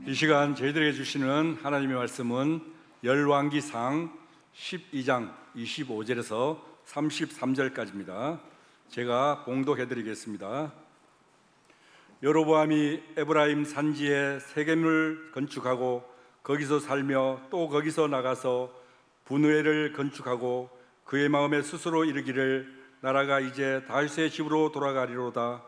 이 시간 저희들에게 주시는 하나님의 말씀은 열왕기상 12장 25절에서 33절까지입니다. 제가 봉독해 드리겠습니다. 여로보암이 에브라임 산지에 세겜을 건축하고 거기서 살며 또 거기서 나가서 분회를 건축하고 그의 마음에 스스로 이르기를 나라가 이제 다윗의 집으로 돌아가리로다.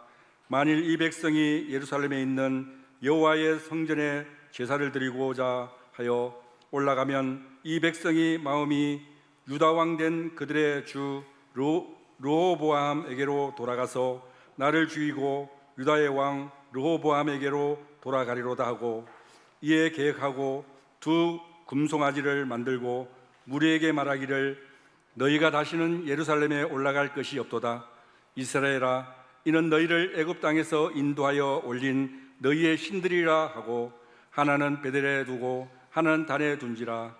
만일 이 백성이 예루살렘에 있는 여호와의 성전에 제사를 드리고자 하여 올라가면 이 백성이 마음이 유다 왕 된 그들의 주 르호보암에게로 돌아가서 나를 죽이고 유다의 왕 르호보암에게로 돌아가리로다 하고, 이에 계획하고 두 금송아지를 만들고 무리에게 말하기를 너희가 다시는 예루살렘에 올라갈 것이 없도다. 이스라엘아, 이는 너희를 애굽 땅에서 인도하여 올린 너희의 신들이라 하고, 하나는 베델에 두고 하나는 단에 둔지라.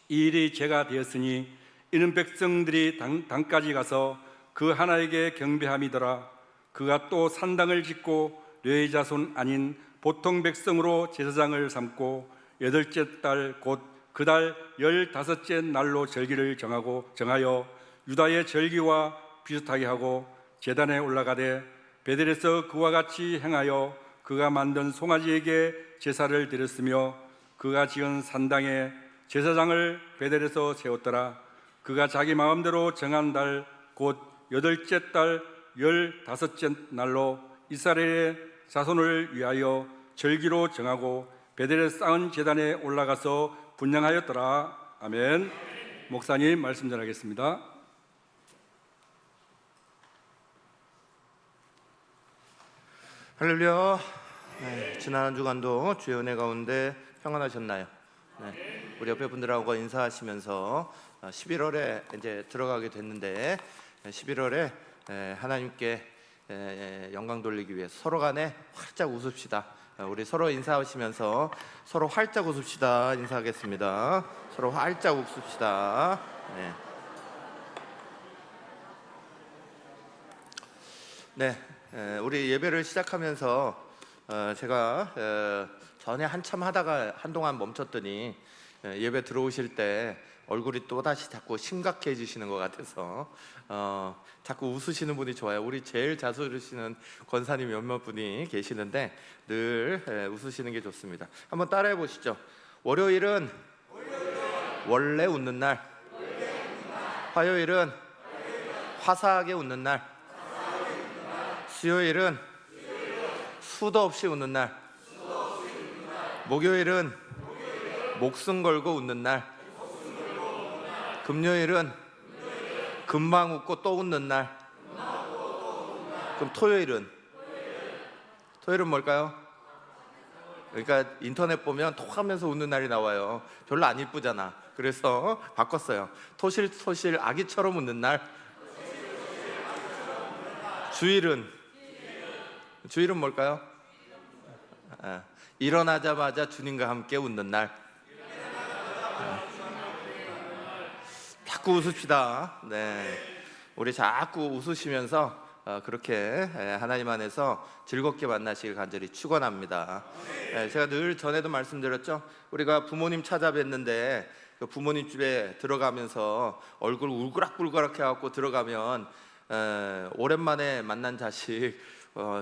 이 일이 죄가 되었으니 이는 백성들이 단까지 가서 그 하나에게 경배함이더라. 그가 또 산당을 짓고 레위 자손 아닌 보통 백성으로 제사장을 삼고 여덟째 달 곧 그 달 15째 날로 절기를 정하여 유다의 절기와 비슷하게 하고 제단에 올라가되 베델에서 그와 같이 행하여 그가 만든 송아지에게 제사를 드렸으며, 그가 지은 산당에 제사장을 베델에서 세웠더라. 그가 자기 마음대로 정한 달 곧 8째 달 15째 날로 이스라엘의 자손을 위하여 절기로 정하고 베델에 쌓은 제단에 올라가서 분향하였더라. 아멘. 목사님 말씀 전하겠습니다. 할렐루야. 지난 한 주간도 주의 은혜 가운데 평안하셨나요? 우리 옆에 분들하고 인사하시면서 11월에 이제 들어가게 됐는데, 11월에 하나님께 영광 돌리기 위해서 서로 간에 활짝 웃읍시다. 우리 서로 인사하시면서 서로 활짝 웃읍시다. 인사하겠습니다. 서로 활짝 웃읍시다. 우리 예배를 시작하면서 제가 전에 한참 하다가 한동안 멈췄더니 예배 들어오실 때 얼굴이 또다시 자꾸 심각해지시는 것 같아서 자꾸 웃으시는 분이 좋아요. 우리 제일 자주 웃으시는 권사님 몇몇 분이 계시는데 늘 웃으시는 게 좋습니다. 한번 따라해 보시죠. 월요일은 원래 웃는 날, 화요일은 화사하게 웃는 날, 수요일은 수도 없이 웃는 날, 목요일은 목숨 걸고 웃는 날, 금요일은 금방 웃고 또 웃는 날. 그럼 토요일은 뭘까요? 그러니까 인터넷 보면 톡 하면서 웃는 날이 나와요. 별로 안 이쁘잖아. 그래서 바꿨어요. 토실토실 아기처럼 웃는 날. 주일은 뭘까요? 일어나자마자 주님과 함께 웃는 날. 자꾸 웃읍시다. 우리 자꾸 웃으시면서 그렇게 하나님 안에서 즐겁게 만나시길 간절히 축원합니다. 제가 늘 전에도 말씀드렸죠. 우리가 부모님 찾아뵀는데 그 부모님 집에 들어가면서 얼굴 울그락불그락 해갖고 들어가면 오랜만에 만난 자식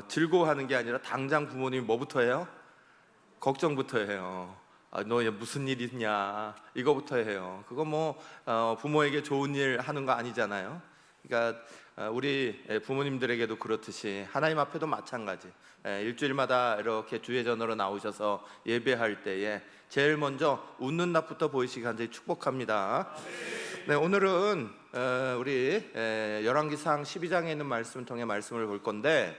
즐거워하는 게 아니라 당장 부모님이 뭐부터 해요? 걱정부터 해요. 너 무슨 일 있냐, 이거부터 해요. 그거 뭐 부모에게 좋은 일 하는 거 아니잖아요. 그러니까 우리 부모님들에게도 그렇듯이 하나님 앞에도 마찬가지. 일주일마다 이렇게 주예전으로 나오셔서 예배할 때에 제일 먼저 웃는 날부터 보이시기 간절히 축복합니다. 오늘은 우리 열왕기상 12장에 있는 말씀을 통해 말씀을 볼 건데,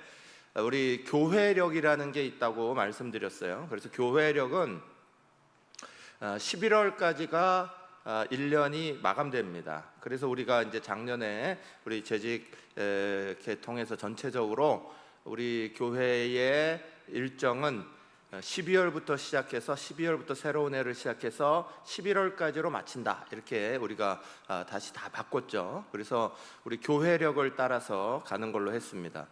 우리 교회력이라는 게 있다고 말씀드렸어요. 그래서 교회력은 11월까지가 1년이 마감됩니다. 그래서 우리가 이제 작년에 우리 재직 통해서 전체적으로 우리 교회의 일정은 12월부터 시작해서 12월부터 새로운 해를 시작해서 11월까지로 마친다, 이렇게 우리가 다시 다 바꿨죠. 그래서 우리 교회력을 따라서 가는 걸로 했습니다.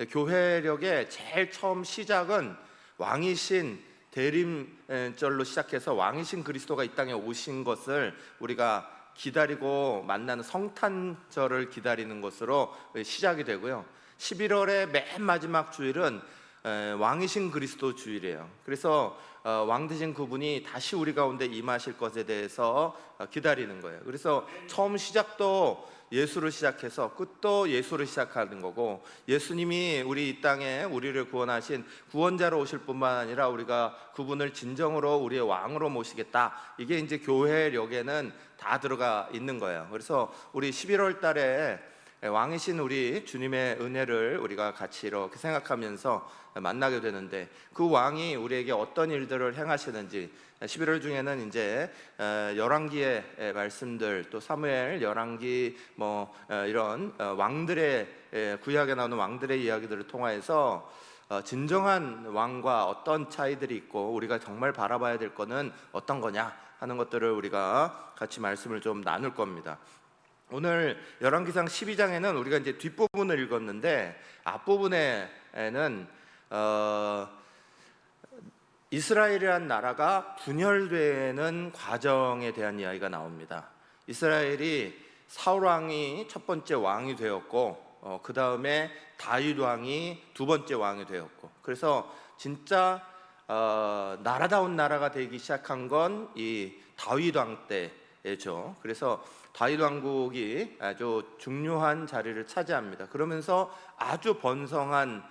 교회력의 제일 처음 시작은 왕이신 대림절로 시작해서 왕이신 그리스도가 이 땅에 오신 것을 우리가 기다리고 만나는 성탄절을 기다리는 것으로 시작이 되고요. 11월의 맨 마지막 주일은 왕이신 그리스도 주일이에요. 그래서 왕 되신 그분이 다시 우리 가운데 임하실 것에 대해서 기다리는 거예요. 그래서 처음 시작도 예수를 시작해서 끝도 예수를 시작하는 거고, 예수님이 우리 이 땅에 우리를 구원하신 구원자로 오실 뿐만 아니라 우리가 그분을 진정으로 우리의 왕으로 모시겠다, 이게 이제 교회력에는 다 들어가 있는 거예요. 그래서 우리 11월 달에 왕이신 우리 주님의 은혜를 우리가 같이 이렇게 생각하면서 만나게 되는데, 그 왕이 우리에게 어떤 일들을 행하시는지 11월 중에는 이제 열왕기의 말씀들, 또 사무엘, 열왕기 이런 왕들의 구약에 나오는 왕들의 이야기들을 통하여서 진정한 왕과 어떤 차이들이 있고 우리가 정말 바라봐야 될 거는 어떤 거냐 하는 것들을 우리가 같이 말씀을 좀 나눌 겁니다. 오늘 열왕기상 12장에는 우리가 이제 뒷부분을 읽었는데, 앞부분에는 이스라엘이란 나라가 분열되는 과정에 대한 이야기가 나옵니다. 이스라엘이 사울 왕이 첫 번째 왕이 되었고, 그 다음에 다윗 왕이 두 번째 왕이 되었고, 그래서 진짜 나라다운 나라가 되기 시작한 건 이 다윗 왕 때죠. 그래서 다윗 왕국이 아주 중요한 자리를 차지합니다. 그러면서 아주 번성한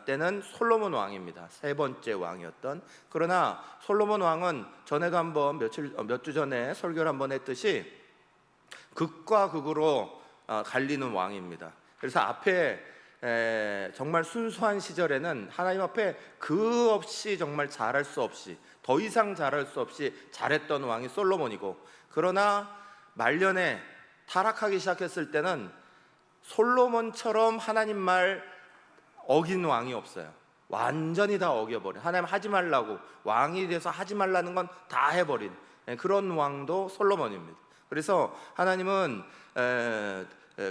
때는 솔로몬 왕입니다. 세 번째 왕이었던. 그러나 솔로몬 왕은 전에도 한번 몇 주 전에 설교를 한번 했듯이 극과 극으로 갈리는 왕입니다. 그래서 앞에 정말 순수한 시절에는 하나님 앞에 그 없이 정말 잘할 수 없이, 더 이상 잘할 수 없이 잘했던 왕이 솔로몬이고, 그러나 말년에 타락하기 시작했을 때는 솔로몬처럼 하나님 말 어긴 왕이 없어요. 완전히 다 어겨버린, 하나님 하지 말라고, 왕이 돼서 하지 말라는 건 다 해버린 그런 왕도 솔로몬입니다. 그래서 하나님은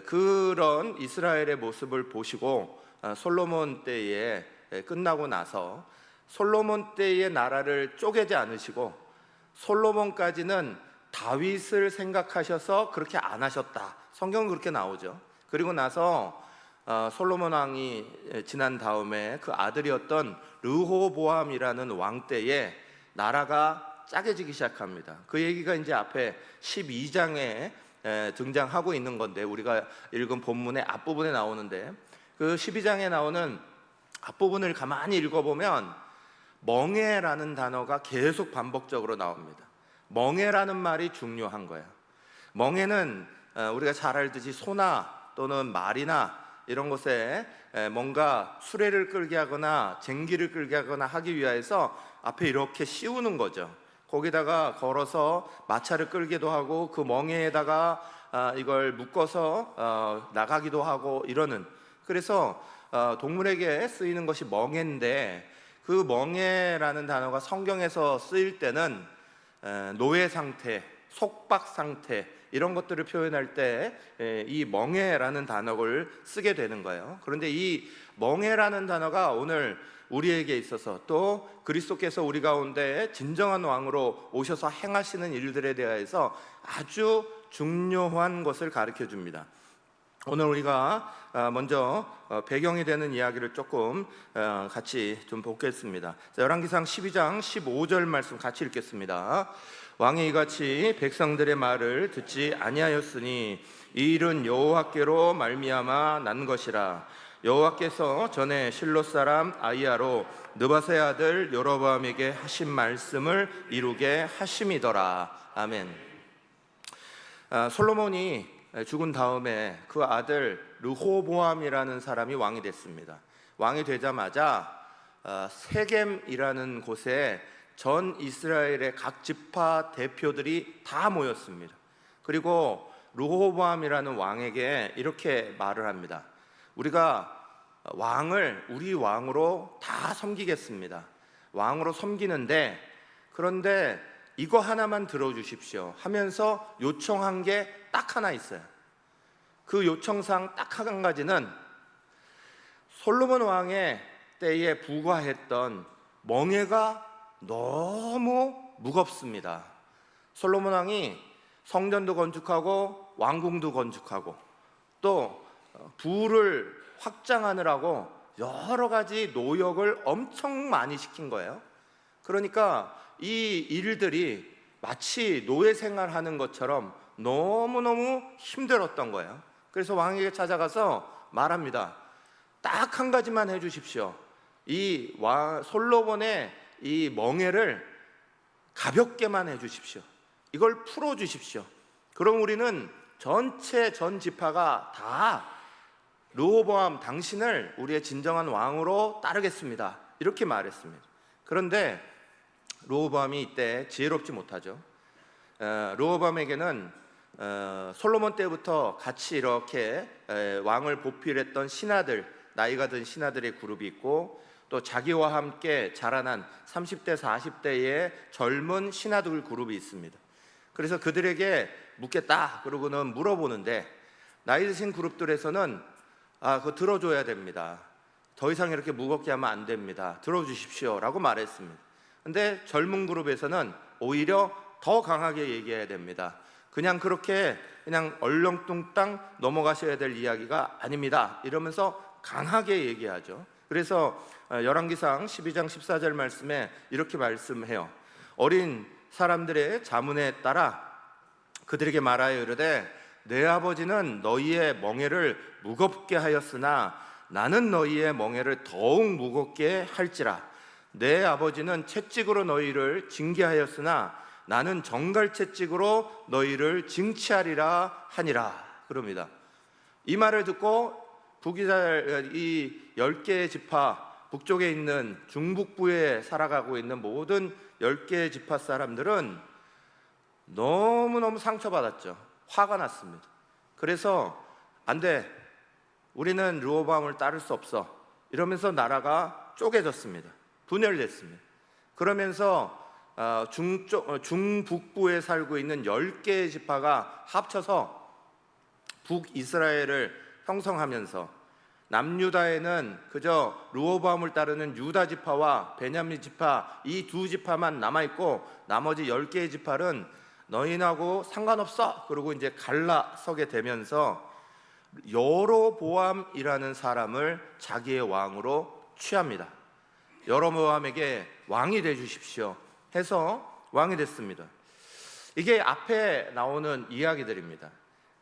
그런 이스라엘의 모습을 보시고 솔로몬 때에 끝나고 나서 솔로몬 때의 나라를 쪼개지 않으시고, 솔로몬까지는 다윗을 생각하셔서 그렇게 안 하셨다, 성경은 그렇게 나오죠. 그리고 나서 솔로몬 왕이 지난 다음에 그 아들이었던 르호보암이라는 왕 때에 나라가 짜게지기 시작합니다. 그 얘기가 이제 앞에 12장에 등장하고 있는 건데, 우리가 읽은 본문의 앞부분에 나오는데, 그 12장에 나오는 앞부분을 가만히 읽어보면 멍에라는 단어가 계속 반복적으로 나옵니다. 멍에라는 말이 중요한 거예요. 멍에는 우리가 잘 알듯이 소나 또는 말이나 이런 곳에 뭔가 수레를 끌게 하거나 쟁기를 끌게 하거나 하기 위해서 앞에 이렇게 씌우는 거죠. 거기다가 걸어서 마차를 끌기도 하고, 그 멍에에다가 이걸 묶어서 나가기도 하고 이러는, 그래서 동물에게 쓰이는 것이 멍에인데, 그 멍에라는 단어가 성경에서 쓰일 때는 노예 상태, 속박 상태, 이런 것들을 표현할 때 이 멍에라는 단어를 쓰게 되는 거예요. 그런데 이 멍에라는 단어가 오늘 우리에게 있어서, 또 그리스도께서 우리 가운데 진정한 왕으로 오셔서 행하시는 일들에 대해서 아주 중요한 것을 가르쳐 줍니다. 오늘 우리가 먼저 배경이 되는 이야기를 조금 같이 좀 보겠습니다. 열왕기상 12장 15절 말씀 같이 읽겠습니다. 왕이 이같이 백성들의 말을 듣지 아니하였으니 이 일은 여호와께로 말미암아 난 것이라. 여호와께서 전에 실로 사람 아이야로 느바세 아들 여로보암에게 하신 말씀을 이루게 하심이더라. 아멘. 솔로몬이 죽은 다음에 그 아들 르호보암이라는 사람이 왕이 됐습니다. 왕이 되자마자 세겜이라는 곳에 전 이스라엘의 각 지파 대표들이 다 모였습니다. 그리고 르호보암이라는 왕에게 이렇게 말을 합니다. 우리가 왕을 우리 왕으로 다 섬기겠습니다. 왕으로 섬기는데, 그런데 이거 하나만 들어주십시오 하면서 요청한 게 딱 하나 있어요. 그 요청사항 딱 한 가지는 솔로몬 왕의 때에 부과했던 멍에가 너무 무겁습니다. 솔로몬 왕이 성전도 건축하고 왕궁도 건축하고 또 부를 확장하느라고 여러 가지 노역을 엄청 많이 시킨 거예요. 그러니까 이 일들이 마치 노예 생활하는 것처럼 너무너무 힘들었던 거예요. 그래서 왕에게 찾아가서 말합니다. 딱 한 가지만 해주십시오. 이 솔로몬의 이 멍에를 가볍게만 해주십시오. 이걸 풀어주십시오. 그럼 우리는 전체 전 지파가 다 르호보암 당신을 우리의 진정한 왕으로 따르겠습니다. 이렇게 말했습니다. 그런데 르호보암이 이때 지혜롭지 못하죠. 르호보암에게는 솔로몬 때부터 같이 이렇게 왕을 보필했던 신하들, 나이가 든 신하들의 그룹이 있고 또 자기와 함께 자라난 30대 40대의 젊은 신하들 그룹이 있습니다. 그래서 그들에게 묻겠다 그러고는 물어보는데 나이 드신 그룹들에서는 그거 들어줘야 됩니다. 더 이상 이렇게 무겁게 하면 안 됩니다. 들어주십시오 라고 말했습니다. 근데 젊은 그룹에서는 오히려 더 강하게 얘기해야 됩니다. 그냥 그렇게 그냥 얼렁뚱땅 넘어가셔야 될 이야기가 아닙니다. 이러면서 강하게 얘기하죠. 그래서 열왕기상 12장 14절 말씀에 이렇게 말씀해요. 어린 사람들의 자문에 따라 그들에게 말하여 이르되 내 아버지는 너희의 멍에를 무겁게 하였으나 나는 너희의 멍에를 더욱 무겁게 할지라. 내 아버지는 채찍으로 너희를 징계하였으나 나는 정갈 채찍으로 너희를 징치하리라 하니라. 그럽니다. 이 말을 듣고 이 10개의 지파, 북쪽에 있는 중북부에 살아가고 있는 모든 10개의 지파 사람들은 너무너무 상처받았죠. 화가 났습니다. 그래서 안 돼, 우리는 르호보암을 따를 수 없어 이러면서 나라가 쪼개졌습니다. 분열됐습니다. 그러면서 중북부에 살고 있는 10개의 지파가 합쳐서 북이스라엘을 형성하면서 남유다에는 그저 르호보암을 따르는 유다 지파와 베냐민 지파 이 두 지파만 남아있고 나머지 10개의 지파는 너희하고 상관없어 그러고 이제 갈라서게 되면서 여로보암이라는 사람을 자기의 왕으로 취합니다. 여로보암에게 왕이 돼 주십시오 해서 왕이 됐습니다. 이게 앞에 나오는 이야기들입니다.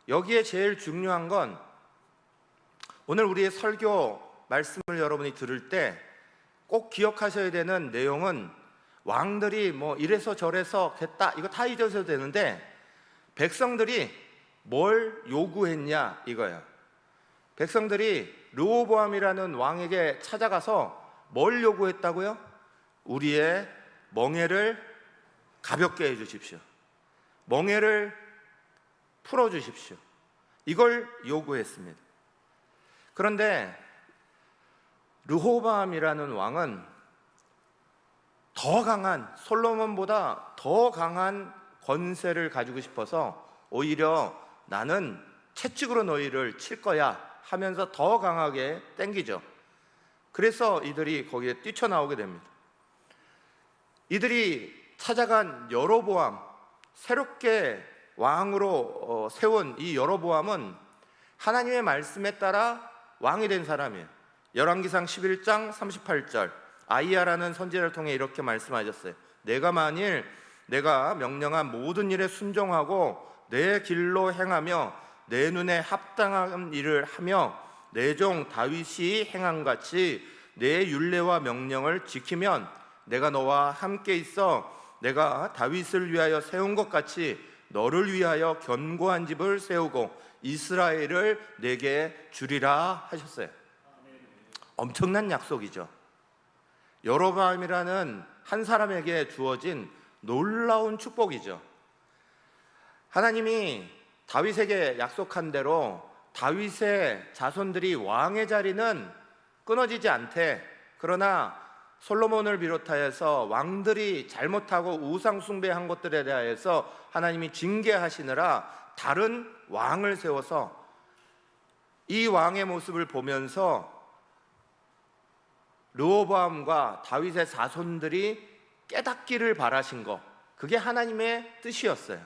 여기에 제일 중요한 건 오늘 우리의 설교 말씀을 여러분이 들을 때 꼭 기억하셔야 되는 내용은 왕들이 뭐 이래서 저래서 했다 이거 다 잊으셔도 되는데 백성들이 뭘 요구했냐 이거야. 백성들이 르호보암이라는 왕에게 찾아가서 뭘 요구했다고요? 우리의 멍에를 가볍게 해주십시오. 멍에를 풀어주십시오. 이걸 요구했습니다. 그런데 르호보암이라는 왕은 더 강한 솔로몬보다 더 강한 권세를 가지고 싶어서 오히려 나는 채찍으로 너희를 칠 거야 하면서 더 강하게 땡기죠. 그래서 이들이 거기에 뛰쳐나오게 됩니다. 이들이 찾아간 여로보암, 새롭게 왕으로 세운 이 여로보암은 하나님의 말씀에 따라 왕이 된 사람이에요. 열왕기상 11장 38절 아이야라는 선지자를 통해 이렇게 말씀하셨어요. 내가 만일 내가 명령한 모든 일에 순종하고 내 길로 행하며 내 눈에 합당한 일을 하며 내 종 다윗이 행한 같이 내 율례와 명령을 지키면 내가 너와 함께 있어 내가 다윗을 위하여 세운 것 같이 너를 위하여 견고한 집을 세우고 이스라엘을 내게 주리라 하셨어요. 엄청난 약속이죠. 여로보암이라는 한 사람에게 주어진 놀라운 축복이죠. 하나님이 다윗에게 약속한 대로 다윗의 자손들이 왕의 자리는 끊어지지 않되 그러나 솔로몬을 비롯하여서 왕들이 잘못하고 우상 숭배한 것들에 대하여서 하나님이 징계하시느라 다른 왕을 세워서 이 왕의 모습을 보면서 르호보암과 다윗의 자손들이 깨닫기를 바라신 거, 그게 하나님의 뜻이었어요.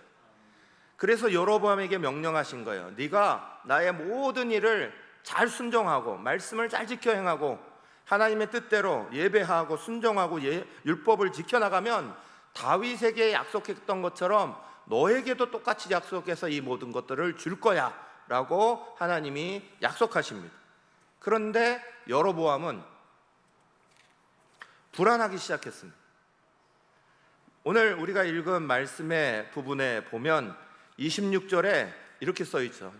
그래서 여로보암에게 명령하신 거예요. 네가 나의 모든 일을 잘 순종하고 말씀을 잘 지켜 행하고 하나님의 뜻대로 예배하고 순종하고 율법을 지켜나가면 다윗에게 약속했던 것처럼 너에게도 똑같이 약속해서 이 모든 것들을 줄 거야 라고 하나님이 약속하십니다. 그런데 여로보암은 불안하기 시작했습니다. 오늘 우리가 읽은 말씀의 부분에 보면 26절에 이렇게 써 있죠.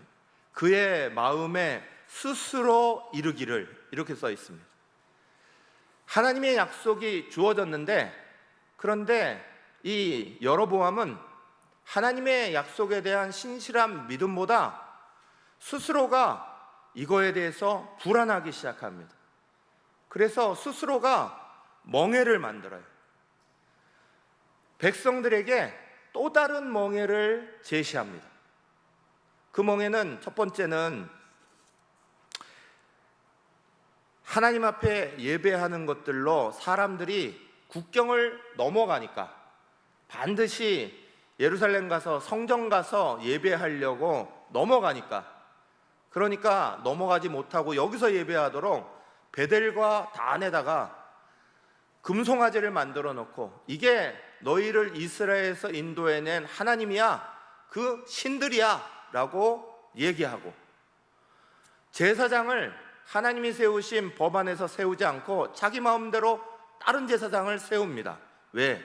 그의 마음에 스스로 이르기를, 이렇게 써 있습니다. 하나님의 약속이 주어졌는데, 그런데 이 여로보암은 하나님의 약속에 대한 신실한 믿음보다 스스로가 이거에 대해서 불안하기 시작합니다. 그래서 스스로가 멍에를 만들어요. 백성들에게 또 다른 멍에를 제시합니다. 그 멍에는 첫 번째는 하나님 앞에 예배하는 것들로 사람들이 국경을 넘어가니까 반드시 예루살렘 가서 성전 가서 예배하려고 넘어가니까, 그러니까 넘어가지 못하고 여기서 예배하도록 베델과 단에다가 금송아지를 만들어 놓고, 이게 너희를 이스라엘에서 인도해낸 하나님이야, 그 신들이야 라고 얘기하고, 제사장을 하나님이 세우신 법 안에서 세우지 않고 자기 마음대로 다른 제사장을 세웁니다. 왜?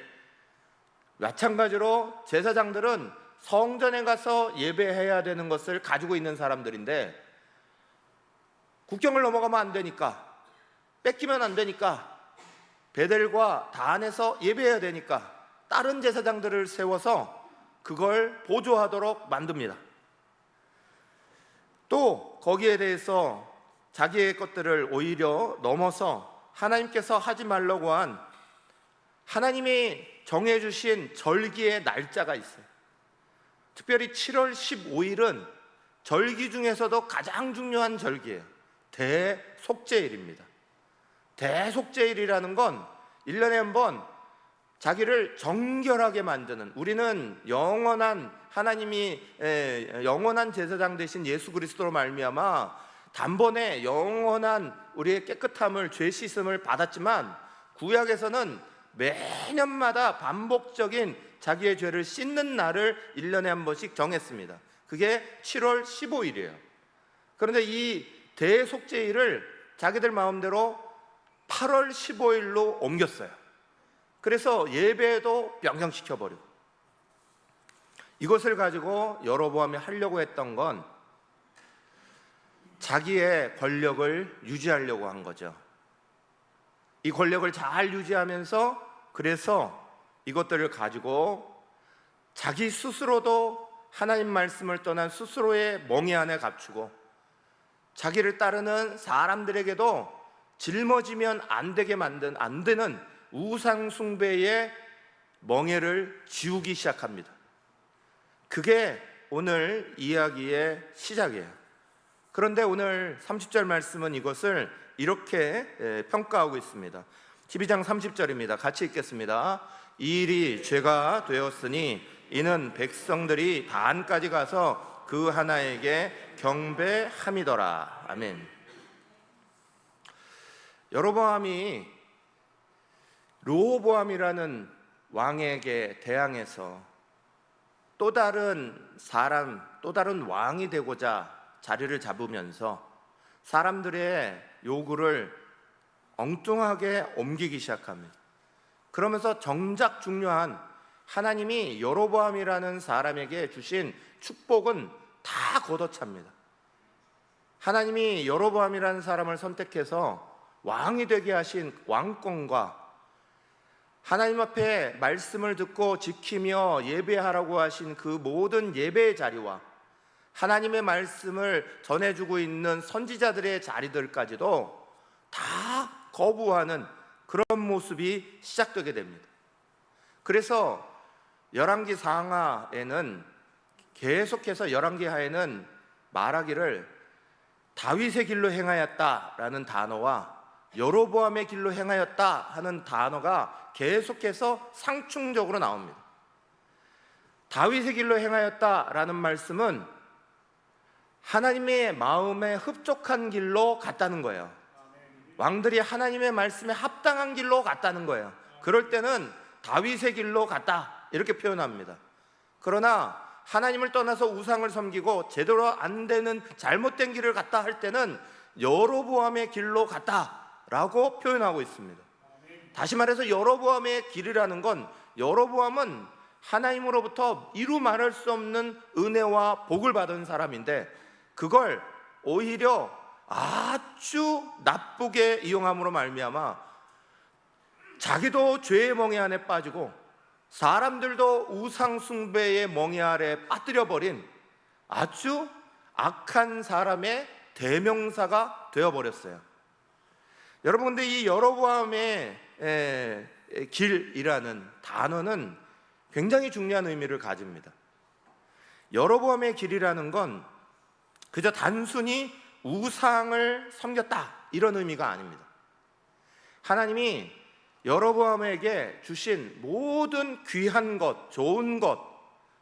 마찬가지로 제사장들은 성전에 가서 예배해야 되는 것을 가지고 있는 사람들인데 국경을 넘어가면 안 되니까, 뺏기면 안 되니까, 베델과 단에서 예배해야 되니까 다른 제사장들을 세워서 그걸 보조하도록 만듭니다. 또 거기에 대해서 자기의 것들을 오히려 넘어서 하나님께서 하지 말라고 한 하나님이 정해주신 절기의 날짜가 있어요. 특별히 7월 15일은 절기 중에서도 가장 중요한 절기예요. 대속죄일입니다. 대속죄일이라는 건 1년에 한 번 자기를 정결하게 만드는, 우리는 영원한 하나님이 영원한 제사장 되신 예수 그리스도로 말미암아 단번에 영원한 우리의 깨끗함을, 죄 씻음을 받았지만 구약에서는 매년마다 반복적인 자기의 죄를 씻는 날을 1년에 한 번씩 정했습니다. 그게 7월 15일이에요. 그런데 이 대속죄일을 자기들 마음대로 8월 15일로 옮겼어요. 그래서 예배도 변경시켜버리고, 이것을 가지고 여로보암이 하려고 했던 건 자기의 권력을 유지하려고 한 거죠. 이 권력을 잘 유지하면서, 그래서 이것들을 가지고 자기 스스로도 하나님 말씀을 떠난 스스로의 멍에 안에 감추고, 자기를 따르는 사람들에게도 짊어지면 안 되는 우상 숭배의 멍에를 지우기 시작합니다. 그게 오늘 이야기의 시작이에요. 그런데 오늘 30절 말씀은 이것을 이렇게 평가하고 있습니다. 12장 30절입니다. 같이 읽겠습니다. 이 일이 죄가 되었으니 이는 백성들이 단까지 가서 그 하나에게 경배함이더라. 아멘. 여로보암이 르호보암이라는 왕에게 대항해서 또 다른 사람, 또 다른 왕이 되고자 자리를 잡으면서 사람들의 요구를 엉뚱하게 옮기기 시작합니다. 그러면서 정작 중요한 하나님이 여로보암이라는 사람에게 주신 축복은 다 걷어찹니다. 하나님이 여로보암이라는 사람을 선택해서 왕이 되게 하신 왕권과 하나님 앞에 말씀을 듣고 지키며 예배하라고 하신 그 모든 예배의 자리와 하나님의 말씀을 전해주고 있는 선지자들의 자리들까지도 다 거부하는 그런 모습이 시작되게 됩니다. 그래서 열왕기 상하에는 계속해서 열왕기 하에는 말하기를 다윗의 길로 행하였다라는 단어와 여로보암의 길로 행하였다 하는 단어가 계속해서 상충적으로 나옵니다. 다윗의 길로 행하였다라는 말씀은 하나님의 마음에 흡족한 길로 갔다는 거예요. 왕들이 하나님의 말씀에 합당한 길로 갔다는 거예요. 그럴 때는 다윗의 길로 갔다 이렇게 표현합니다. 그러나 하나님을 떠나서 우상을 섬기고 제대로 안 되는 잘못된 길을 갔다 할 때는 여로보암의 길로 갔다라고 표현하고 있습니다. 다시 말해서 여로보암의 길이라는 건, 여로보암은 하나님으로부터 이루 말할 수 없는 은혜와 복을 받은 사람인데 그걸 오히려 아주 나쁘게 이용함으로 말미암아 자기도 죄의 멍에 안에 빠지고 사람들도 우상 숭배의 멍에 아래 빠뜨려버린 아주 악한 사람의 대명사가 되어버렸어요. 여러분, 근데 이 여로보암의 길이라는 단어는 굉장히 중요한 의미를 가집니다. 여로보암의 길이라는 건 그저 단순히 우상을 섬겼다 이런 의미가 아닙니다. 하나님이 여로보암에게 주신 모든 귀한 것, 좋은 것,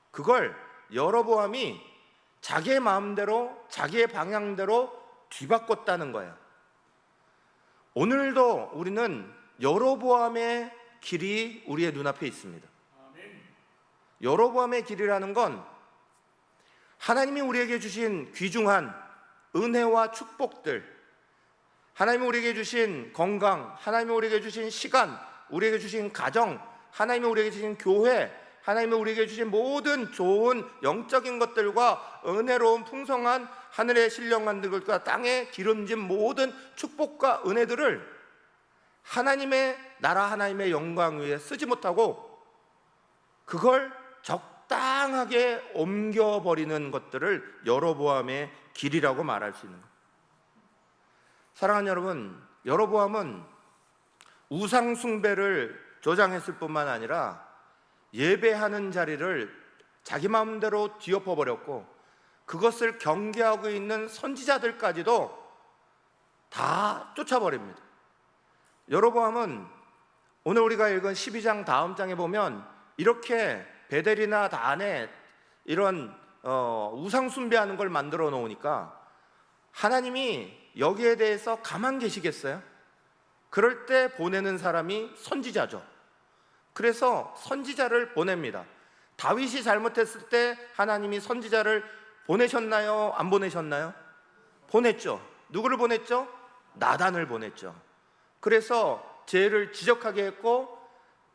그걸 여로보암이 자기의 마음대로, 자기의 방향대로 뒤바꿨다는 거예요. 오늘도 우리는 여로보암의 길이 우리의 눈앞에 있습니다. 여로보암의 길이라는 건 하나님이 우리에게 주신 귀중한 은혜와 축복들, 하나님이 우리에게 주신 건강, 하나님이 우리에게 주신 시간, 우리에게 주신 가정, 하나님이 우리에게 주신 교회, 하나님이 우리에게 주신 모든 좋은 영적인 것들과 은혜로운 풍성한 하늘의 신령한들과 땅에 기름진 모든 축복과 은혜들을 하나님의 나라, 하나님의 영광 위에 쓰지 못하고 그걸 적당하게 옮겨버리는 것들을 여로보암의 길이라고 말할 수 있는 거예요. 사랑하는 여러분, 여로보암은 우상 숭배를 조장했을 뿐만 아니라 예배하는 자리를 자기 마음대로 뒤엎어버렸고 그것을 경계하고 있는 선지자들까지도 다 쫓아버립니다. 여로보암은 오늘 우리가 읽은 12장 다음 장에 보면 이렇게 베델이나 단에 이런 우상 숭배하는 걸 만들어 놓으니까 하나님이 여기에 대해서 가만 계시겠어요? 그럴 때 보내는 사람이 선지자죠. 그래서 선지자를 보냅니다. 다윗이 잘못했을 때 하나님이 선지자를 보내셨나요? 안 보내셨나요? 보냈죠. 누구를 보냈죠? 나단을 보냈죠. 그래서 죄를 지적하게 했고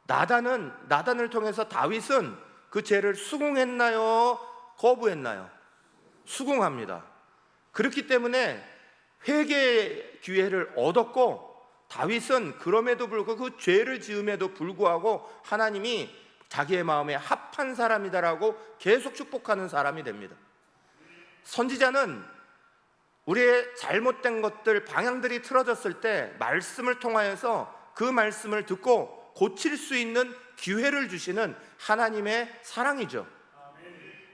나단을 통해서 다윗은 그 죄를 수긍했나요? 거부했나요? 수긍합니다. 그렇기 때문에 회개의 기회를 얻었고 다윗은 그럼에도 불구하고 그 죄를 지음에도 불구하고 하나님이 자기의 마음에 합한 사람이다라고 계속 축복하는 사람이 됩니다. 선지자는 우리의 잘못된 것들, 방향들이 틀어졌을 때 말씀을 통하여서 그 말씀을 듣고 고칠 수 있는 기회를 주시는 하나님의 사랑이죠.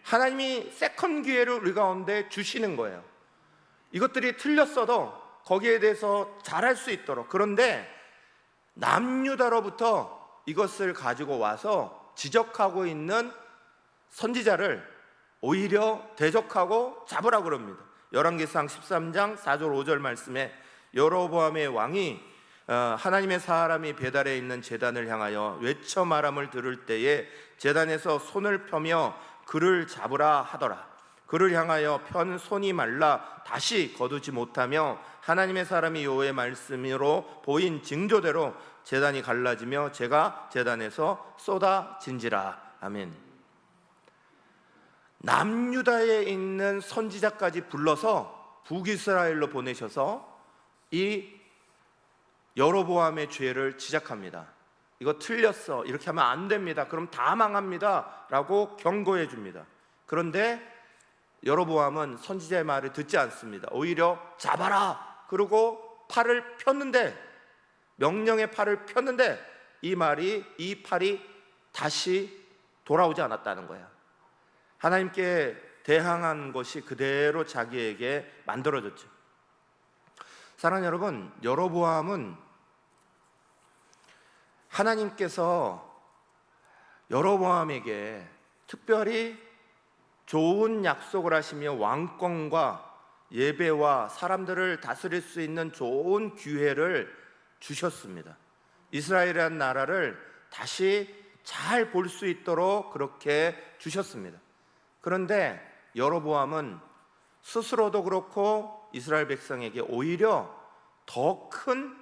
하나님이 세컨 기회를 우리 가운데 주시는 거예요. 이것들이 틀렸어도 거기에 대해서 잘할 수 있도록. 그런데 남유다로부터 이것을 가지고 와서 지적하고 있는 선지자를 오히려 대적하고 잡으라고 그럽니다. 열왕기상 13장 4절 5절 말씀에 여로보암의 왕이 하나님의 사람이 베달에 있는 제단을 향하여 외쳐 말함을 들을 때에 제단에서 손을 펴며 그를 잡으라 하더라. 그를 향하여 편 손이 말라 다시 거두지 못하며 하나님의 사람이 여호와의 말씀으로 보인 징조대로 제단이 갈라지며 제가 제단에서 쏟아진지라. 아멘. 남유다에 있는 선지자까지 불러서 북이스라엘로 보내셔서 이 여로보암의 죄를 지적합니다. 이거 틀렸어, 이렇게 하면 안 됩니다, 그럼 다 망합니다 라고 경고해 줍니다. 그런데 여로보암은 선지자의 말을 듣지 않습니다. 오히려 잡아라 그러고 팔을 폈는데, 명령의 팔을 폈는데 이 팔이 다시 돌아오지 않았다는 거야. 하나님께 대항한 것이 그대로 자기에게 만들어졌죠. 사랑하는 여러분, 여로보암은 하나님께서 여로보암에게 특별히 좋은 약속을 하시며 왕권과 예배와 사람들을 다스릴 수 있는 좋은 기회를 주셨습니다. 이스라엘이라는 나라를 다시 잘 볼 수 있도록 그렇게 주셨습니다. 그런데 여로보암은 스스로도 그렇고 이스라엘 백성에게 오히려 더 큰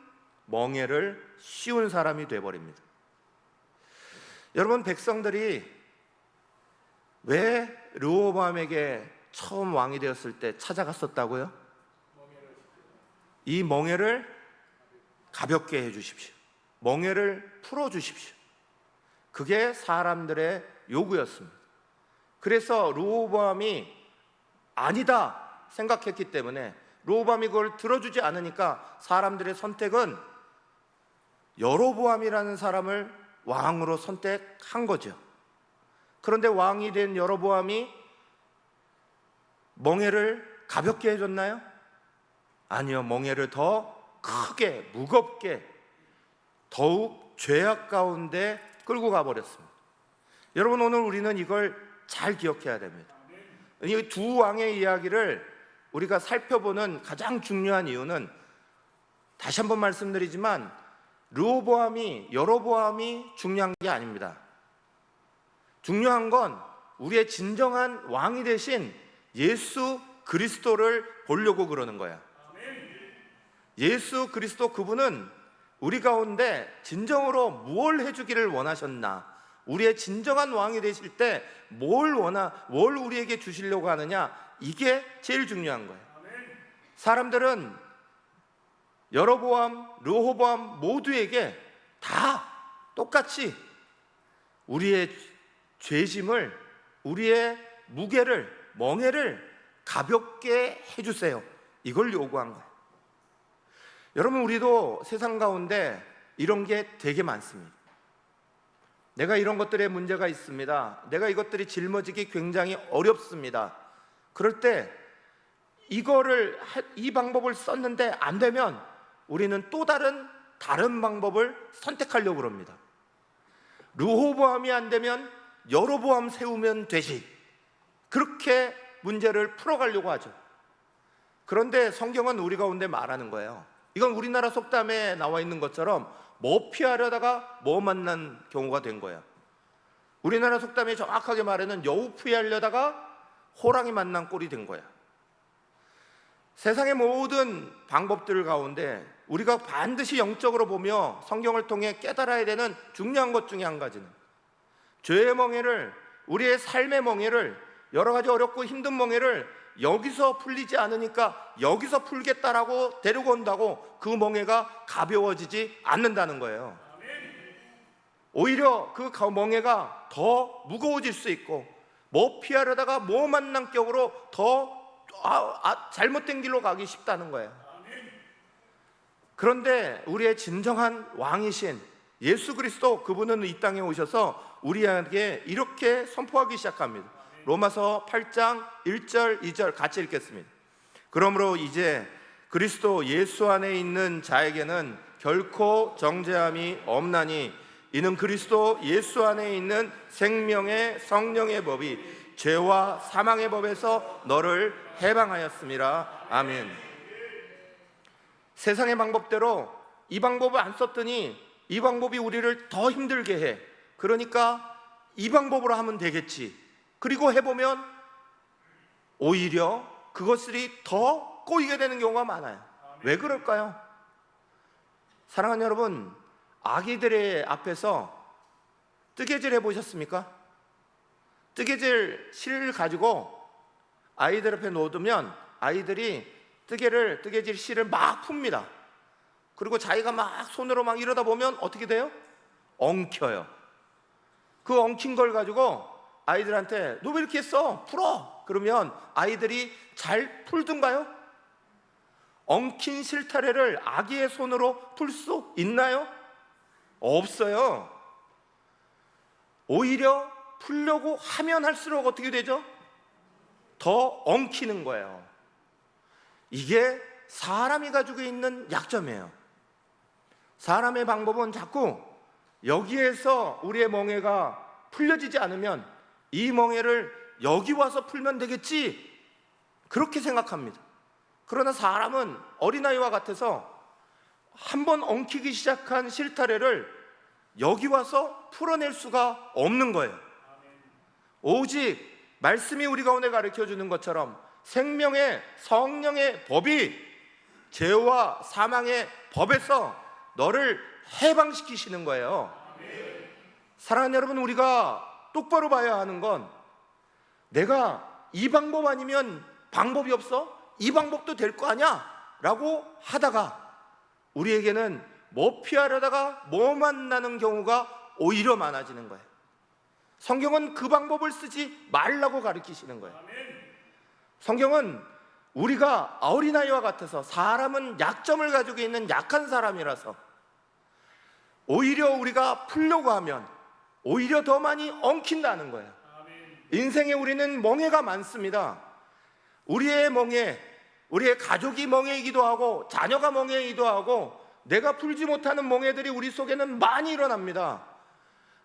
멍해를 씌운 사람이 되어버립니다. 여러분, 백성들이 왜 르호보암에게 처음 왕이 되었을 때 찾아갔었다고요? 이 멍해를 가볍게 해주십시오. 멍해를 풀어주십시오. 그게 사람들의 요구였습니다. 그래서 르호보암이 아니다 생각했기 때문에 르호보암이 그걸 들어주지 않으니까 사람들의 선택은 여로보암이라는 사람을 왕으로 선택한 거죠. 그런데 왕이 된 여로보암이 멍해를 가볍게 해줬나요? 아니요, 멍해를 더 크게, 무겁게, 더욱 죄악 가운데 끌고 가버렸습니다. 여러분, 오늘 우리는 이걸 잘 기억해야 됩니다. 이 두 왕의 이야기를 우리가 살펴보는 가장 중요한 이유는, 다시 한번 말씀드리지만 르호보암이, 여로보암이 중요한 게 아닙니다. 중요한 건 우리의 진정한 왕이 되신 예수 그리스도를 보려고 그러는 거야. 예수 그리스도, 그분은 우리 가운데 진정으로 무엇을 해주기를 원하셨나, 우리의 진정한 왕이 되실 때 뭘 우리에게 주시려고 하느냐, 이게 제일 중요한 거예요. 사람들은 여로보암, 르호보암 모두에게 다 똑같이 우리의 죄짐을, 우리의 무게를, 멍해를 가볍게 해주세요, 이걸 요구한 거예요. 여러분, 우리도 세상 가운데 이런 게 되게 많습니다. 내가 이런 것들에 문제가 있습니다. 내가 이것들이 짊어지기 굉장히 어렵습니다. 그럴 때 이 방법을 썼는데 안 되면 우리는 또 다른 방법을 선택하려고 그럽니다. 르호보암이 안 되면 여로보암 세우면 되지, 그렇게 문제를 풀어가려고 하죠. 그런데 성경은 우리 가운데 말하는 거예요. 이건 우리나라 속담에 나와 있는 것처럼 뭐 피하려다가 뭐 만난 경우가 된 거야. 우리나라 속담에 정확하게 말하면 여우 피하려다가 호랑이 만난 꼴이 된 거야. 세상의 모든 방법들 가운데 우리가 반드시 영적으로 보며 성경을 통해 깨달아야 되는 중요한 것 중에 한 가지는, 죄의 멍해를, 우리의 삶의 멍해를, 여러 가지 어렵고 힘든 멍해를 여기서 풀리지 않으니까 여기서 풀겠다라고 데리고 온다고 그 멍해가 가벼워지지 않는다는 거예요. 오히려 그 멍해가 더 무거워질 수 있고, 뭐 피하려다가 뭐 만난 격으로 더 잘못된 길로 가기 쉽다는 거예요. 그런데 우리의 진정한 왕이신 예수 그리스도, 그분은 이 땅에 오셔서 우리에게 이렇게 선포하기 시작합니다. 로마서 8장 1절 2절 같이 읽겠습니다. 그러므로 이제 그리스도 예수 안에 있는 자에게는 결코 정죄함이 없나니, 이는 그리스도 예수 안에 있는 생명의 성령의 법이 죄와 사망의 법에서 너를 해방하였음이라. 아멘. 세상의 방법대로 이 방법을 안 썼더니 이 방법이 우리를 더 힘들게 해. 그러니까 이 방법으로 하면 되겠지. 그리고 해보면 오히려 그것들이 더 꼬이게 되는 경우가 많아요. 왜 그럴까요? 사랑하는 여러분, 아기들의 앞에서 뜨개질 해보셨습니까? 뜨개질 실 가지고 아이들 앞에 놓으면 아이들이 뜨개질 실을 막 풉니다. 그리고 자기가 막 손으로 막 이러다 보면 어떻게 돼요? 엉켜요. 그 엉킨 걸 가지고 아이들한테 너 왜 이렇게 했어? 풀어! 그러면 아이들이 잘 풀든가요? 엉킨 실타래를 아기의 손으로 풀 수 있나요? 없어요. 오히려 풀려고 하면 할수록 어떻게 되죠? 더 엉키는 거예요. 이게 사람이 가지고 있는 약점이에요. 사람의 방법은 자꾸 여기에서 우리의 멍에가 풀려지지 않으면 이 멍에를 여기 와서 풀면 되겠지, 그렇게 생각합니다. 그러나 사람은 어린아이와 같아서 한번 엉키기 시작한 실타래를 여기 와서 풀어낼 수가 없는 거예요. 오직 말씀이 우리 가운데 가르쳐주는 것처럼 생명의 성령의 법이 죄와 사망의 법에서 너를 해방시키시는 거예요. 사랑하는 여러분, 우리가 똑바로 봐야 하는 건 내가 이 방법 아니면 방법이 없어? 이 방법도 될 거 아니야? 라고 하다가 우리에게는 뭐 피하려다가 뭐 만나는 경우가 오히려 많아지는 거예요. 성경은 그 방법을 쓰지 말라고 가르치시는 거예요. 성경은 우리가 어린아이와 같아서 사람은 약점을 가지고 있는 약한 사람이라서 오히려 우리가 풀려고 하면 오히려 더 많이 엉킨다는 거예요. 인생에 우리는 멍해가 많습니다. 우리의 멍해, 우리의 가족이 멍해이기도 하고 자녀가 멍해이기도 하고 내가 풀지 못하는 멍해들이 우리 속에는 많이 일어납니다.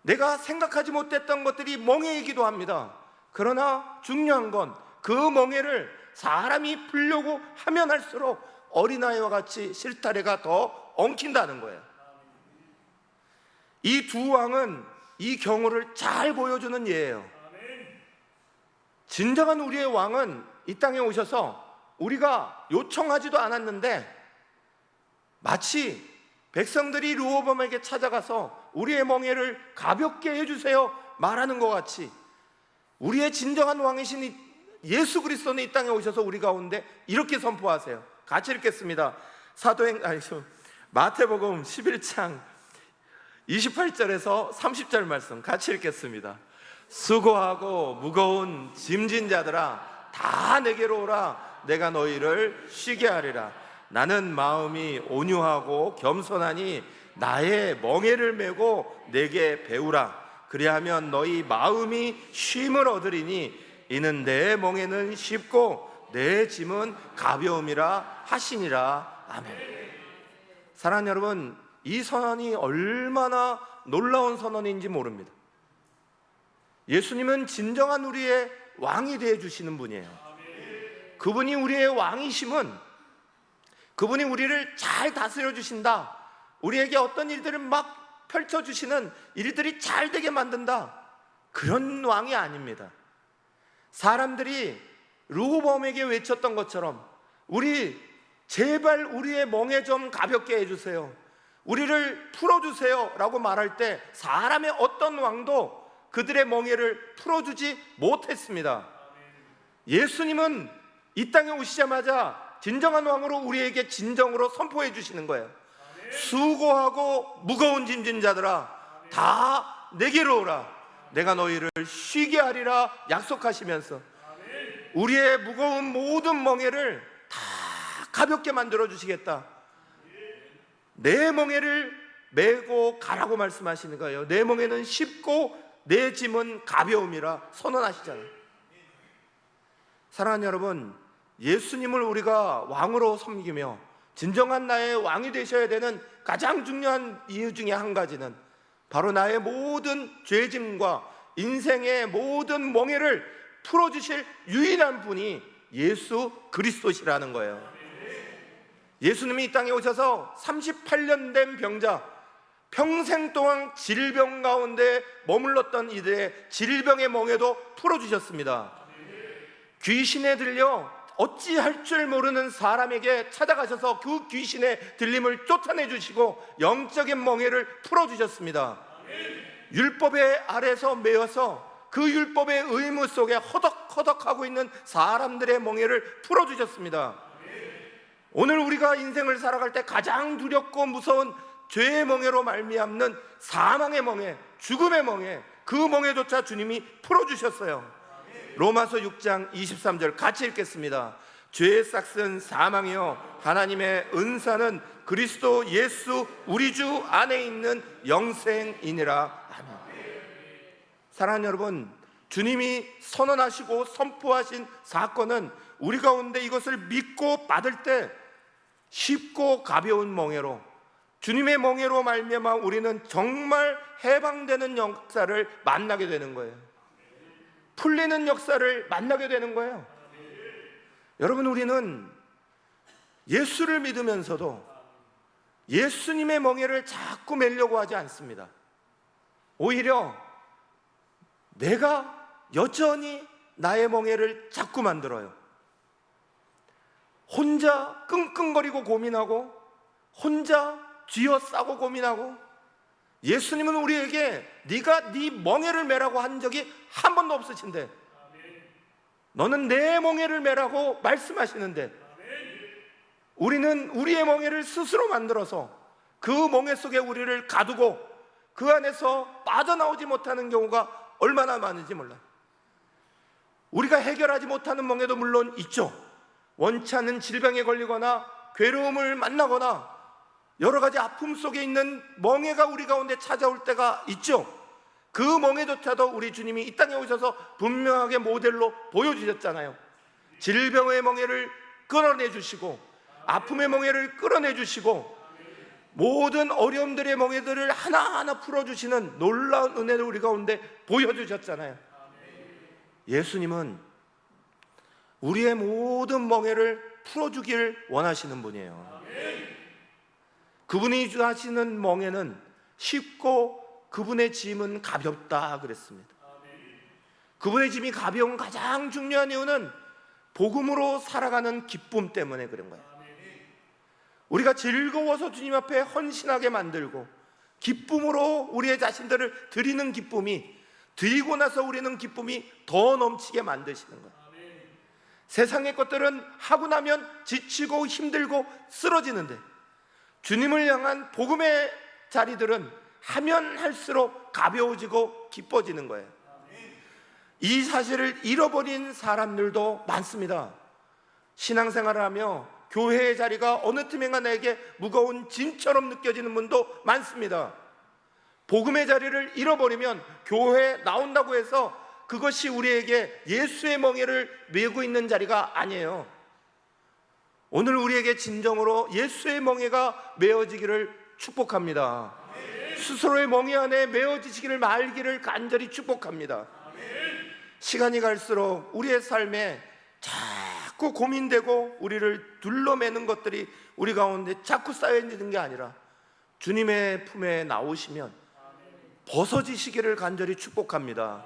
내가 생각하지 못했던 것들이 멍해이기도 합니다. 그러나 중요한 건 그 멍해를 사람이 풀려고 하면 할수록 어린아이와 같이 실타래가 더 엉킨다는 거예요. 이 두 왕은 이 경우를 잘 보여주는 예예요. 진정한 우리의 왕은 이 땅에 오셔서 우리가 요청하지도 않았는데 마치 백성들이 르호보암에게 찾아가서 우리의 멍에를 가볍게 해주세요 말하는 것 같이 우리의 진정한 왕이신 예수 그리스도는 이 땅에 오셔서 우리 가운데 이렇게 선포하세요. 같이 읽겠습니다. 마태복음 11장 28절에서 30절 말씀 같이 읽겠습니다. 수고하고 무거운 짐진 자들아 다 내게로 오라. 내가 너희를 쉬게 하리라. 나는 마음이 온유하고 겸손하니 나의 멍에를 메고 내게 배우라. 그리하면 너희 마음이 쉼을 얻으리니 이는 내 멍에는 쉽고 내 짐은 가벼움이라 하시니라. 아멘. 사랑하는 여러분, 이 선언이 얼마나 놀라운 선언인지 모릅니다. 예수님은 진정한 우리의 왕이 되어 주시는 분이에요. 그분이 우리의 왕이심은 그분이 우리를 잘 다스려 주신다, 우리에게 어떤 일들을 막 펼쳐주시는 일들이 잘 되게 만든다, 그런 왕이 아닙니다. 사람들이 르호보암에게 외쳤던 것처럼 우리 제발 우리의 멍에 좀 가볍게 해주세요, 우리를 풀어주세요 라고 말할 때 사람의 어떤 왕도 그들의 멍에를 풀어주지 못했습니다. 예수님은 이 땅에 오시자마자 진정한 왕으로 우리에게 진정으로 선포해 주시는 거예요. 수고하고 무거운 짐진 자들아 다 내게로 오라. 내가 너희를 쉬게 하리라 약속하시면서 우리의 무거운 모든 멍에를 다 가볍게 만들어 주시겠다. 내 멍에를 메고 가라고 말씀하시는 거예요. 내 멍에는 쉽고 내 짐은 가벼움이라 선언하시잖아요. 사랑하는 여러분, 예수님을 우리가 왕으로 섬기며 진정한 나의 왕이 되셔야 되는 가장 중요한 이유 중에 한 가지는 바로 나의 모든 죄짐과 인생의 모든 멍에를 풀어주실 유일한 분이 예수 그리스도시라는 거예요. 예수님이 이 땅에 오셔서 38년 된 병자, 평생 동안 질병 가운데 머물렀던 이들의 질병의 멍에도 풀어주셨습니다. 귀신에 들려 어찌할 줄 모르는 사람에게 찾아가셔서 그 귀신의 들림을 쫓아내 주시고 영적인 멍에를 풀어주셨습니다. 율법의 아래서 매여서 그 율법의 의무 속에 허덕허덕하고 있는 사람들의 멍에를 풀어주셨습니다. 오늘 우리가 인생을 살아갈 때 가장 두렵고 무서운 죄의 멍에로 말미암는 사망의 멍에, 죽음의 멍에, 그 멍에조차 주님이 풀어주셨어요. 로마서 6장 23절 같이 읽겠습니다. 죄의 싹은 사망이요 하나님의 은사는 그리스도 예수 우리 주 안에 있는 영생이니라. 아멘. 사랑하는 여러분, 주님이 선언하시고 선포하신 사건은 우리 가운데 이것을 믿고 받을 때 쉽고 가벼운 멍에로, 주님의 멍에로 말미암아 우리는 정말 해방되는 역사를 만나게 되는 거예요. 풀리는 역사를 만나게 되는 거예요. 여러분, 우리는 예수를 믿으면서도 예수님의 멍에를 자꾸 매려고 하지 않습니다. 오히려 내가 여전히 나의 멍에를 자꾸 만들어요. 혼자 끙끙거리고 고민하고, 혼자 쥐어싸고 고민하고. 예수님은 우리에게 네가 네 멍에를 매라고 한 적이 한 번도 없으신데, 너는 내 멍에를 매라고 말씀하시는데, 우리는 우리의 멍에를 스스로 만들어서 그 멍에 속에 우리를 가두고 그 안에서 빠져나오지 못하는 경우가 얼마나 많은지 몰라요. 우리가 해결하지 못하는 멍에도 물론 있죠. 원치 않는 질병에 걸리거나 괴로움을 만나거나 여러 가지 아픔 속에 있는 멍에가 우리 가운데 찾아올 때가 있죠. 그 멍에조차도 우리 주님이 이 땅에 오셔서 분명하게 모델로 보여주셨잖아요. 질병의 멍에를 끌어내 주시고, 아픔의 멍에를 끌어내 주시고, 모든 어려움들의 멍에들을 하나하나 풀어주시는 놀라운 은혜를 우리 가운데 보여주셨잖아요. 예수님은 우리의 모든 멍에를 풀어주길 원하시는 분이에요. 그분이 하시는 멍에는 쉽고 그분의 짐은 가볍다 그랬습니다. 그분의 짐이 가벼운 가장 중요한 이유는 복음으로 살아가는 기쁨 때문에 그런 거예요. 우리가 즐거워서 주님 앞에 헌신하게 만들고, 기쁨으로 우리의 자신들을 드리는 기쁨이, 드리고 나서 우리는 기쁨이 더 넘치게 만드시는 거예요. 세상의 것들은 하고 나면 지치고 힘들고 쓰러지는데, 주님을 향한 복음의 자리들은 하면 할수록 가벼워지고 기뻐지는 거예요. 이 사실을 잃어버린 사람들도 많습니다. 신앙생활을 하며 교회의 자리가 어느 틈엔가 내게 무거운 짐처럼 느껴지는 분도 많습니다. 복음의 자리를 잃어버리면 교회에 나온다고 해서 그것이 우리에게 예수의 멍에를 메고 있는 자리가 아니에요. 오늘 우리에게 진정으로 예수의 멍에가 메어지기를 축복합니다. 스스로의 멍에 안에 메어지시기를 말기를 간절히 축복합니다. 시간이 갈수록 우리의 삶에 자꾸 고민되고 우리를 둘러매는 것들이 우리 가운데 자꾸 쌓여있는 게 아니라 주님의 품에 나오시면 벗어지시기를 간절히 축복합니다.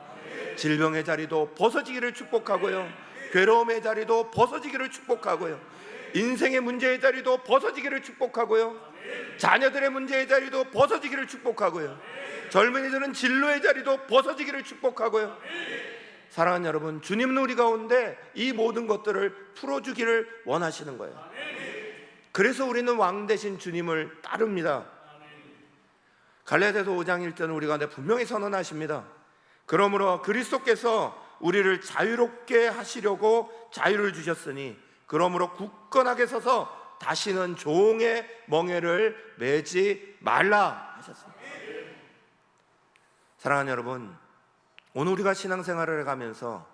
질병의 자리도 벗어지기를 축복하고요, 괴로움의 자리도 벗어지기를 축복하고요, 인생의 문제의 자리도 벗어지기를 축복하고요, 자녀들의 문제의 자리도 벗어지기를 축복하고요, 젊은이들은 진로의 자리도 벗어지기를 축복하고요. 사랑하는 여러분, 주님은 우리 가운데 이 모든 것들을 풀어주기를 원하시는 거예요. 그래서 우리는 왕 되신 주님을 따릅니다. 갈라디아서 5장 1절은 우리 가운데 분명히 선언하십니다. 그러므로 그리스도께서 우리를 자유롭게 하시려고 자유를 주셨으니 그러므로 굳건하게 서서 다시는 종의 멍에를 매지 말라 하셨습니다. 사랑하는 여러분, 오늘 우리가 신앙생활을 가면서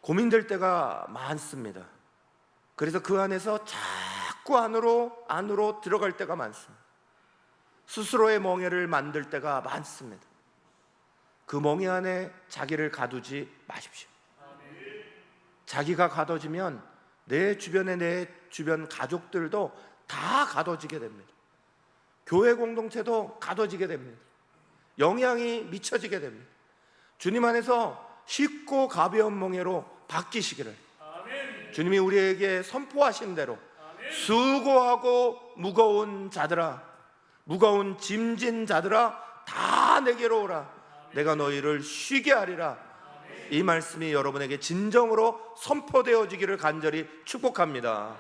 고민될 때가 많습니다. 그래서 그 안에서 자꾸 안으로 들어갈 때가 많습니다. 스스로의 멍에를 만들 때가 많습니다. 그 멍에 안에 자기를 가두지 마십시오. 자기가 가둬지면 내 주변 가족들도 다 가둬지게 됩니다. 교회 공동체도 가둬지게 됩니다. 영향이 미쳐지게 됩니다. 주님 안에서 쉽고 가벼운 멍에로 바뀌시기를 주님이 우리에게 선포하신 대로, 수고하고 무거운 자들아, 무거운 짐진 자들아, 다 내게로 오라, 내가 너희를 쉬게 하리라. 이 말씀이 여러분에게 진정으로 선포되어지기를 간절히 축복합니다.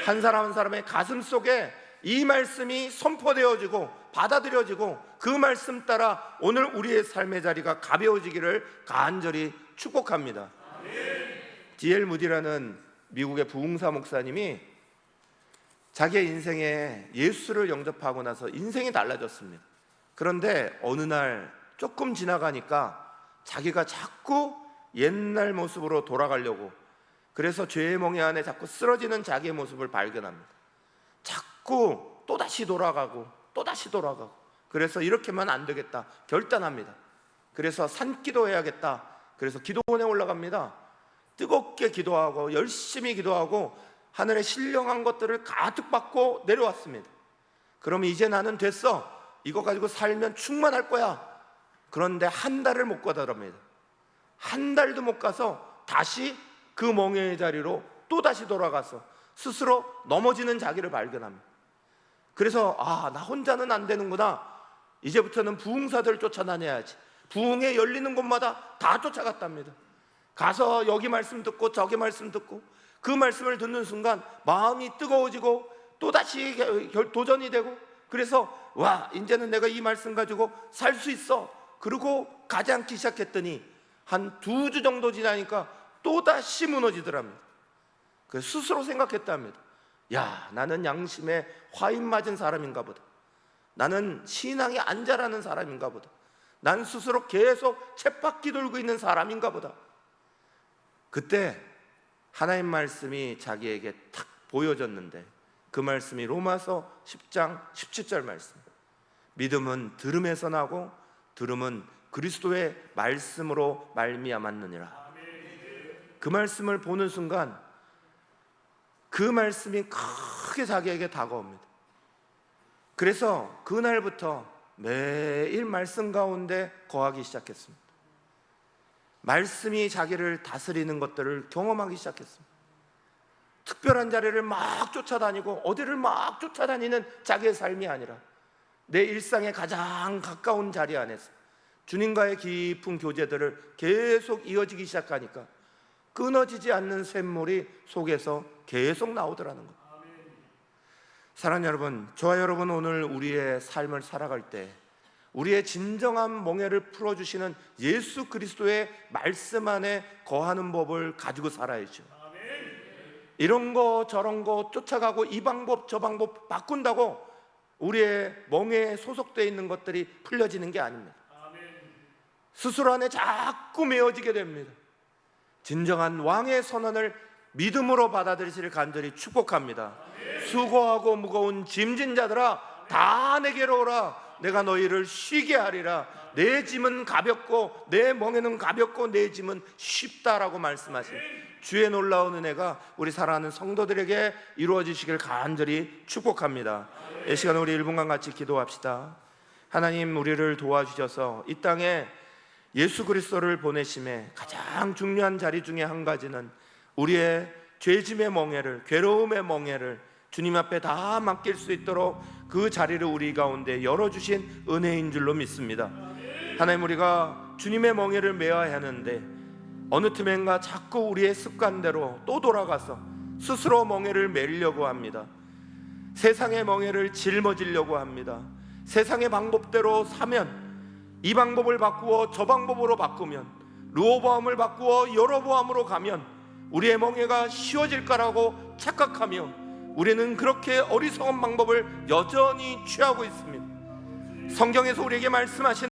한 사람 한 사람의 가슴 속에 이 말씀이 선포되어지고 받아들여지고 그 말씀 따라 오늘 우리의 삶의 자리가 가벼워지기를 간절히 축복합니다. D.L. 무디라는 미국의 부흥사 목사님이 자기의 인생에 예수를 영접하고 나서 인생이 달라졌습니다. 그런데 어느 날 조금 지나가니까 자기가 자꾸 옛날 모습으로 돌아가려고, 그래서 죄의 멍에 안에 자꾸 쓰러지는 자기의 모습을 발견합니다. 자꾸 또다시 돌아가고 또다시 돌아가고, 그래서 이렇게만 안 되겠다 결단합니다. 그래서 산기도 해야겠다. 그래서 기도원에 올라갑니다. 뜨겁게 기도하고 열심히 기도하고 하늘에 신령한 것들을 가득 받고 내려왔습니다. 그럼 이제 나는 됐어, 이거 가지고 살면 충만할 거야. 그런데 한 달을 못 가더랍니다. 한 달도 못 가서 다시 그 멍에의 자리로 또다시 돌아가서 스스로 넘어지는 자기를 발견합니다. 그래서 나 혼자는 안 되는구나. 이제부터는 부흥사들 쫓아다녀야지. 부흥에 열리는 곳마다 다 쫓아갔답니다. 가서 여기 말씀 듣고 저기 말씀 듣고, 그 말씀을 듣는 순간 마음이 뜨거워지고 또다시 도전이 되고, 그래서 이제는 내가 이 말씀 가지고 살 수 있어. 그리고 가지 않기 시작했더니 한 2주 정도 지나니까 또다시 무너지더랍니다. 그래서 스스로 생각했답니다. 나는 양심에 화인 맞은 사람인가 보다. 나는 신앙이 안 자라는 사람인가 보다. 난 스스로 계속 쳇바퀴 돌고 있는 사람인가 보다. 그때 하나님 말씀이 자기에게 탁 보여졌는데, 그 말씀이 로마서 10장 17절 말씀. 믿음은 들음에서 나고 들음은 그리스도의 말씀으로 말미암았느니라. 그 말씀을 보는 순간 그 말씀이 크게 자기에게 다가옵니다. 그래서 그날부터 매일 말씀 가운데 거하기 시작했습니다. 말씀이 자기를 다스리는 것들을 경험하기 시작했습니다. 특별한 자리를 막 쫓아다니고 어디를 막 쫓아다니는 자기의 삶이 아니라 내 일상의 가장 가까운 자리 안에서 주님과의 깊은 교제들을 계속 이어지기 시작하니까 끊어지지 않는 샘물이 속에서 계속 나오더라는 것. 사랑하는 여러분, 저와 여러분, 오늘 우리의 삶을 살아갈 때 우리의 진정한 멍에를 풀어주시는 예수 그리스도의 말씀 안에 거하는 법을 가지고 살아야죠. 이런 거 저런 거 쫓아가고 이 방법 저 방법 바꾼다고 우리의 멍에에 소속되어 있는 것들이 풀려지는 게 아닙니다. 스스로 안에 자꾸 메어지게 됩니다. 진정한 왕의 선언을 믿음으로 받아들이시를 간절히 축복합니다. 수고하고 무거운 짐진 자들아, 다 내게로 오라. 내가 너희를 쉬게 하리라. 내 짐은 가볍고 내 멍에는 가볍고 내 짐은 쉽다라고 말씀하신 주의 놀라운 은혜가 우리 사랑하는 성도들에게 이루어지시길 간절히 축복합니다. 이 시간 우리 1분간 같이 기도합시다. 하나님, 우리를 도와주셔서 이 땅에 예수 그리스도를 보내심에 가장 중요한 자리 중에 한 가지는 우리의 죄짐의 멍에를, 괴로움의 멍에를 주님 앞에 다 맡길 수 있도록 그 자리를 우리 가운데 열어주신 은혜인 줄로 믿습니다. 하나님, 우리가 주님의 멍에를 메어야 하는데 어느 틈엔가 자꾸 우리의 습관대로 또 돌아가서 스스로 멍에를 메려고 합니다. 세상의 멍에를 짊어지려고 합니다. 세상의 방법대로 사면, 이 방법을 바꾸어 저 방법으로 바꾸면, 르호보암을 바꾸어 여로보암으로 가면 우리의 멍에가 쉬워질 거라고 착각하며 우리는 그렇게 어리석은 방법을 여전히 취하고 있습니다. 성경에서 우리에게 말씀하신